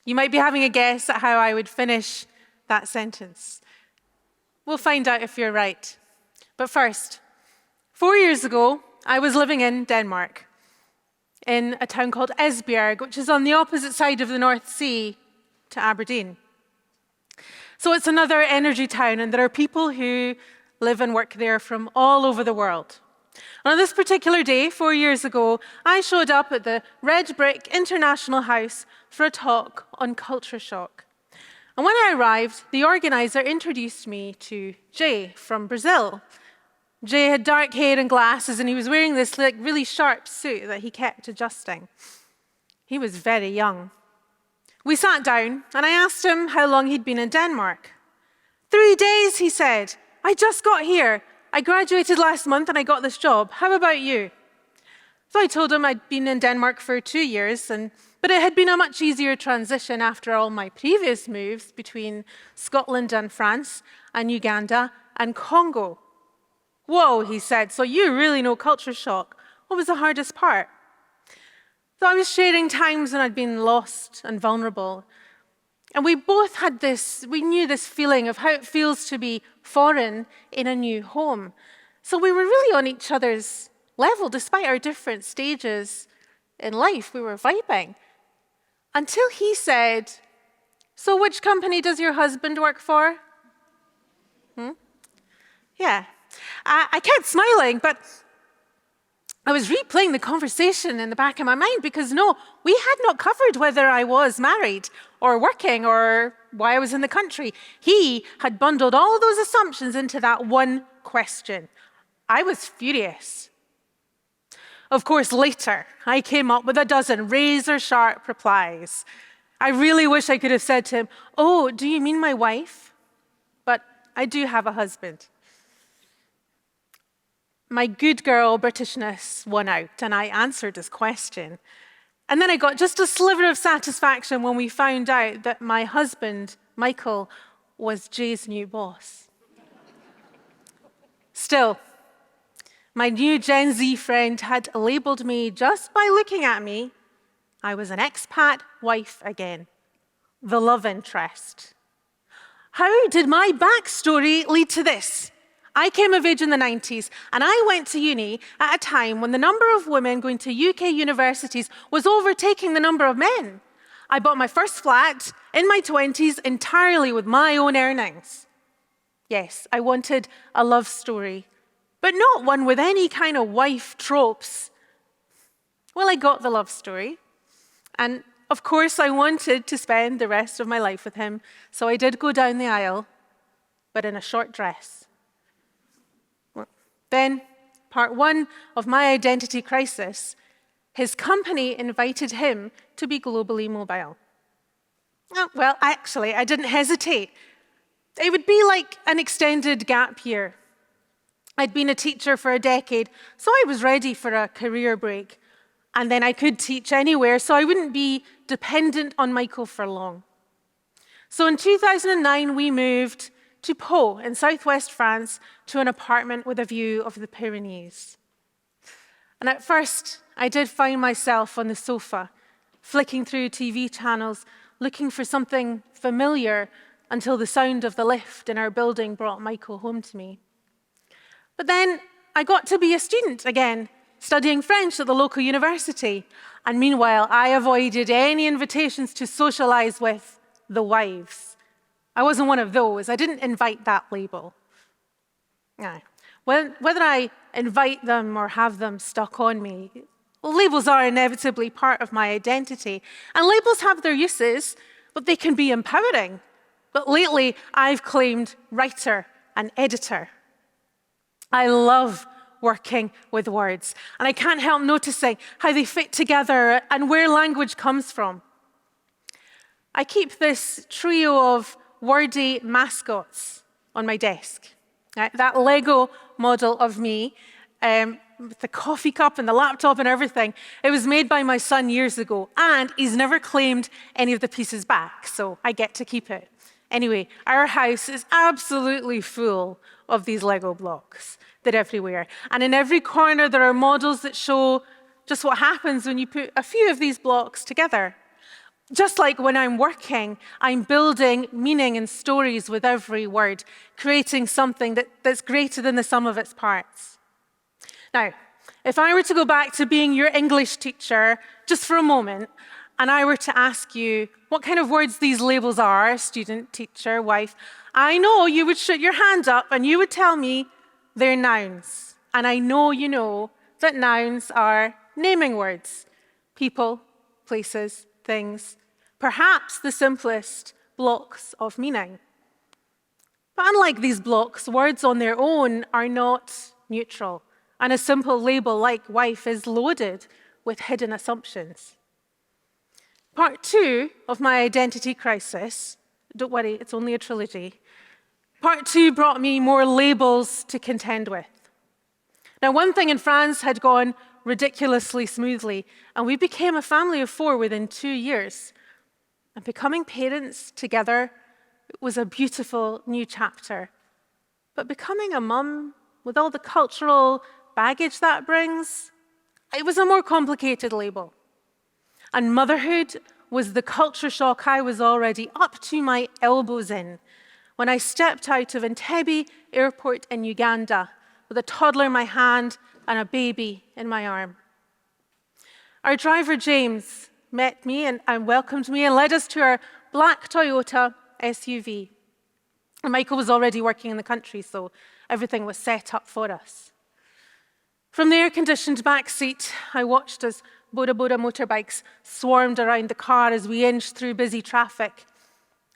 You might be having a guess at how I would finish that sentence. We'll find out if you're right. But first, 4 years ago, I was living in Denmark, in a town called Esbjerg, which is on the opposite side of the North Sea to Aberdeen. So it's another energy town, and there are people who live and work there from all over the world. And on this particular day, 4 years ago, I showed up at the Red Brick International House for a talk on culture shock. And when I arrived, the organizer introduced me to Jay from Brazil. Jay had dark hair and glasses, and he was wearing this really sharp suit that he kept adjusting. He was very young. We sat down, and I asked him how long he'd been in Denmark. 3 days, he said. I just got here. I graduated last month, and I got this job. How about you? So I told him I'd been in Denmark for 2 years, but it had been a much easier transition after all my previous moves between Scotland and France, and Uganda and Congo. Whoa, he said, so you really know culture shock. What was the hardest part? So I was sharing times when I'd been lost and vulnerable. And we both had we knew this feeling of how it feels to be foreign in a new home. So we were really on each other's level, despite our different stages in life. We were vibing. Until he said, so which company does your husband work for? Yeah. I kept smiling, but I was replaying the conversation in the back of my mind because, no, we had not covered whether I was married or working or why I was in the country. He had bundled all those assumptions into that one question. I was furious. Of course, later, I came up with a dozen razor-sharp replies. I really wish I could have said to him, oh, do you mean my wife? But I do have a husband. My good girl Britishness won out, and I answered his question. And then I got just a sliver of satisfaction when we found out that my husband, Michael, was Jay's new boss. Still, my new Gen Z friend had labeled me just by looking at me. I was an expat wife again, the love interest. How did my backstory lead to this? I came of age in the 90s, and I went to uni at a time when the number of women going to UK universities was overtaking the number of men. I bought my first flat in my 20s entirely with my own earnings. Yes, I wanted a love story, but not one with any kind of wife tropes. Well, I got the love story, and of course I wanted to spend the rest of my life with him, so I did go down the aisle, but in a short dress. Then, part one of my identity crisis, his company invited him to be globally mobile. Well, actually, I didn't hesitate. It would be like an extended gap year. I'd been a teacher for a decade, so I was ready for a career break. And then I could teach anywhere, so I wouldn't be dependent on Michael for long. So in 2009, we moved to Pau in southwest France to an apartment with a view of the Pyrenees. And at first, I did find myself on the sofa, flicking through TV channels, looking for something familiar until the sound of the lift in our building brought Michael home to me. But then I got to be a student again, studying French at the local university. And meanwhile, I avoided any invitations to socialize with the wives. I wasn't one of those. I didn't invite that label. No. Whether I invite them or have them stuck on me, labels are inevitably part of my identity. And labels have their uses, but they can be empowering. But lately, I've claimed writer and editor. I love working with words, and I can't help noticing how they fit together and where language comes from. I keep this trio of wordy mascots on my desk. That Lego model of me, with the coffee cup and the laptop and everything, it was made by my son years ago, and he's never claimed any of the pieces back, so I get to keep it. Anyway, our house is absolutely full of these Lego blocks. They're everywhere. And in every corner, there are models that show just what happens when you put a few of these blocks together. Just like when I'm working, I'm building meaning and stories with every word, creating something that's greater than the sum of its parts. Now, if I were to go back to being your English teacher just for a moment, and I were to ask you what kind of words these labels are, student, teacher, wife, I know you would shoot your hand up and you would tell me they're nouns. And I know you know that nouns are naming words, people, places, things, perhaps the simplest blocks of meaning. But unlike these blocks, words on their own are not neutral, and a simple label like wife is loaded with hidden assumptions. Part 2 of my identity crisis, don't worry, it's only a trilogy. Part 2 brought me more labels to contend with. Now, one thing in France had gone ridiculously smoothly, and we became a family of 4 within 2 years. And becoming parents together was a beautiful new chapter. But becoming a mum, with all the cultural baggage that brings, it was a more complicated label. And motherhood was the culture shock I was already up to my elbows in when I stepped out of Entebbe airport in Uganda with a toddler in my hand and a baby in my arm. Our driver, James, met me and welcomed me and led us to our black Toyota SUV. And Michael was already working in the country, so everything was set up for us. From the air-conditioned back seat, I watched as Boda Boda motorbikes swarmed around the car as we inched through busy traffic.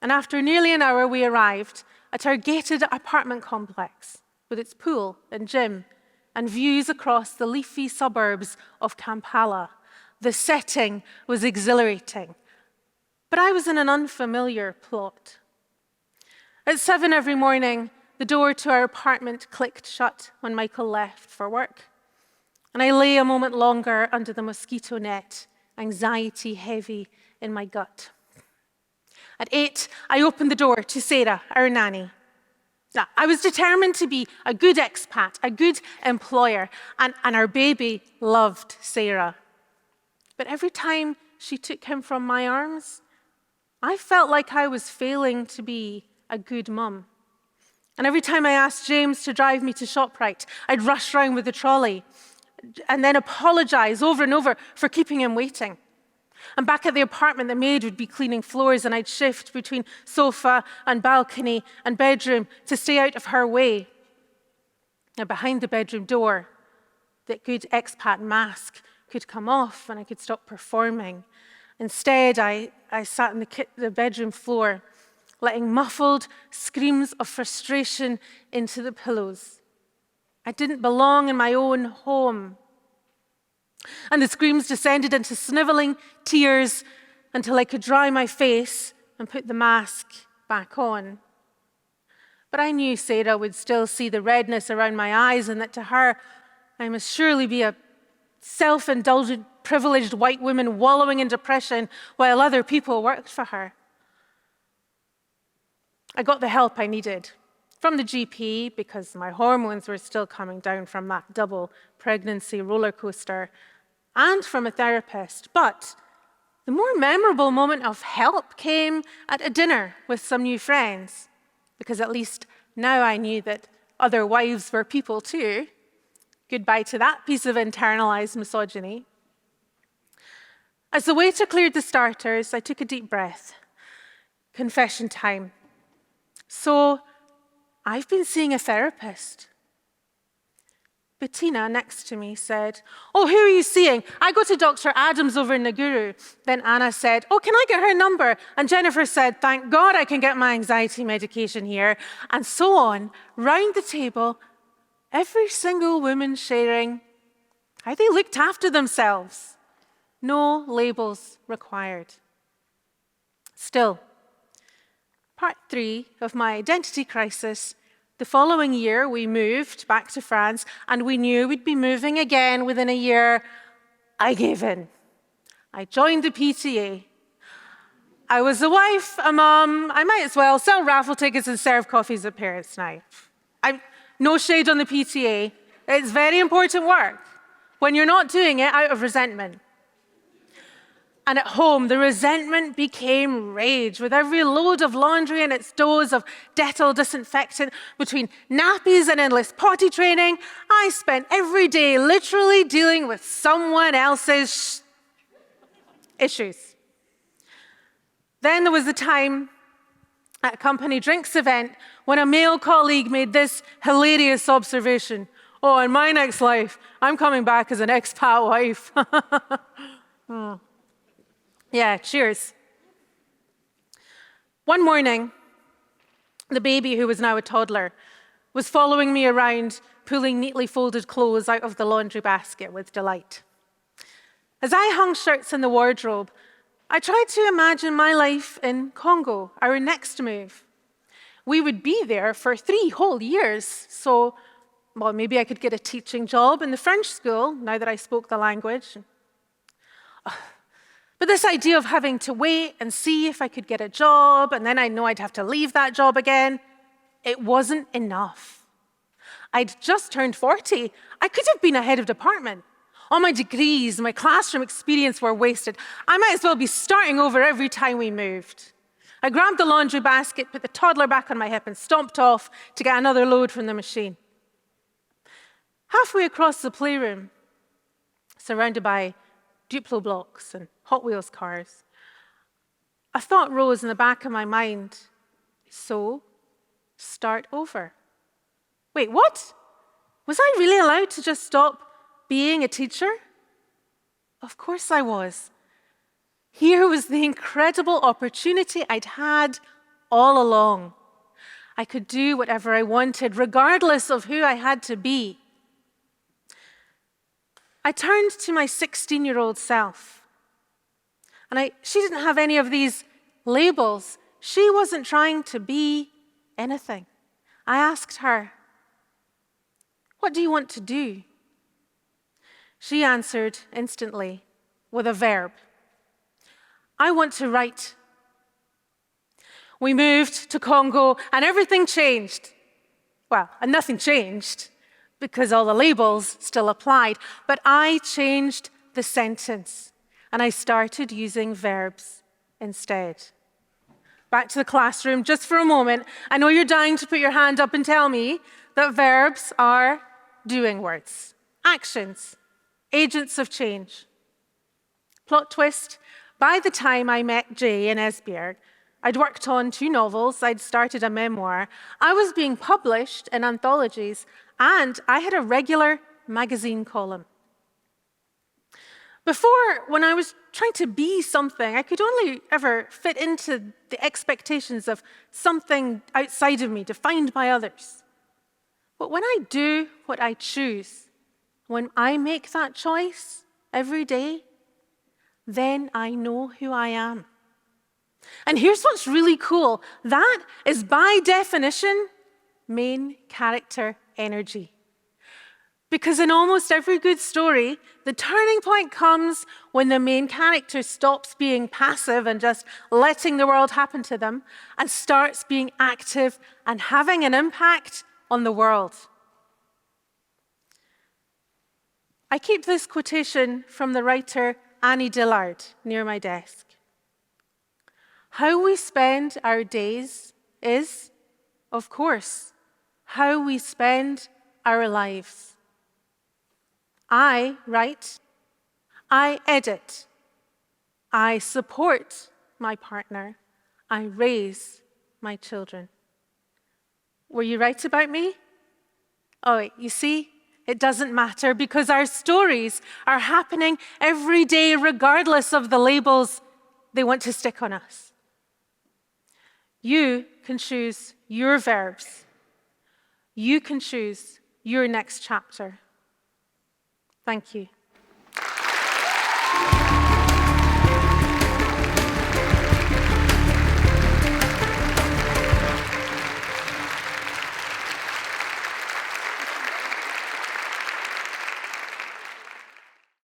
And after nearly an hour, we arrived at our gated apartment complex with its pool and gym and views across the leafy suburbs of Kampala. The setting was exhilarating, but I was in an unfamiliar plot. At 7 every morning, the door to our apartment clicked shut when Michael left for work. And I lay a moment longer under the mosquito net, anxiety heavy in my gut. At 8, I opened the door to Sarah, our nanny. Now, I was determined to be a good expat, a good employer, and our baby loved Sarah. But every time she took him from my arms, I felt like I was failing to be a good mum. And every time I asked James to drive me to ShopRite, I'd rush round with the trolley and then apologize over and over for keeping him waiting. And back at the apartment, the maid would be cleaning floors, and I'd shift between sofa and balcony and bedroom to stay out of her way. Now, behind the bedroom door, that good expat mask could come off and I could stop performing. Instead, I sat on the bedroom floor, letting muffled screams of frustration into the pillows. I didn't belong in my own home. And the screams descended into sniveling tears until I could dry my face and put the mask back on. But I knew Sarah would still see the redness around my eyes, and that to her, I must surely be a self-indulgent, privileged white woman wallowing in depression while other people worked for her. I got the help I needed from the GP because my hormones were still coming down from that double pregnancy roller coaster, and from a therapist. But the more memorable moment of help came at a dinner with some new friends, because at least now I knew that other wives were people too. Goodbye to that piece of internalized misogyny. As the waiter cleared the starters, I took a deep breath. Confession time. So, I've been seeing a therapist. Bettina, next to me, said, "Oh, who are you seeing? I go to Dr. Adams over in Naguru." Then Anna said, "Oh, can I get her number?" And Jennifer said, "Thank God I can get my anxiety medication here." And so on, round the table, every single woman sharing how they looked after themselves. No labels required. Still, part 3 of my identity crisis. The following year, we moved back to France, and we knew we'd be moving again within a year. I gave in. I joined the PTA. I was a wife, a mom. I might as well sell raffle tickets and serve coffees at parents' night. No shade on the PTA. It's very important work when you're not doing it out of resentment. And at home, the resentment became rage. With every load of laundry and its dose of Dettol disinfectant, between nappies and endless potty training, I spent every day literally dealing with someone else's issues. Then there was the time at a company drinks event when a male colleague made this hilarious observation. Oh, in my next life, I'm coming back as an expat wife. Yeah, cheers. One morning, the baby, who was now a toddler, was following me around, pulling neatly folded clothes out of the laundry basket with delight. As I hung shirts in the wardrobe, I tried to imagine my life in Congo, our next move. We would be there for 3 whole years, so, well, maybe I could get a teaching job in the French school, now that I spoke the language. But this idea of having to wait and see if I could get a job, and then I know I'd have to leave that job again, it wasn't enough. I'd just turned 40. I could have been a head of department. All my degrees, my classroom experience were wasted. I might as well be starting over every time we moved. I grabbed the laundry basket, put the toddler back on my hip, and stomped off to get another load from the machine. Halfway across the playroom, surrounded by Duplo blocks and Hot Wheels cars, a thought rose in the back of my mind. So, start over. Wait, what? Was I really allowed to just stop being a teacher? Of course I was. Here was the incredible opportunity I'd had all along. I could do whatever I wanted, regardless of who I had to be. I turned to my 16-year-old self, and she didn't have any of these labels. She wasn't trying to be anything. I asked her, "What do you want to do?" She answered instantly with a verb. "I want to write." We moved to Congo, and everything changed. Well, and nothing changed, because all the labels still applied. But I changed the sentence, and I started using verbs instead. Back to the classroom, just for a moment. I know you're dying to put your hand up and tell me that verbs are doing words, actions, agents of change. Plot twist, by the time I met Jay in Esbjerg, I'd worked on 2 novels, I'd started a memoir, I was being published in anthologies, and I had a regular magazine column. Before, when I was trying to be something, I could only ever fit into the expectations of something outside of me, defined by others. But when I do what I choose, when I make that choice every day, then I know who I am. And here's what's really cool. That is, by definition, main character energy. Because in almost every good story, the turning point comes when the main character stops being passive and just letting the world happen to them and starts being active and having an impact on the world. I keep this quotation from the writer Annie Dillard near my desk. How we spend our days is, of course, how we spend our lives. I write, I edit, I support my partner, I raise my children. Were you right about me? Oh, you see, it doesn't matter because our stories are happening every day regardless of the labels they want to stick on us. You can choose your verbs. You can choose your next chapter. Thank you.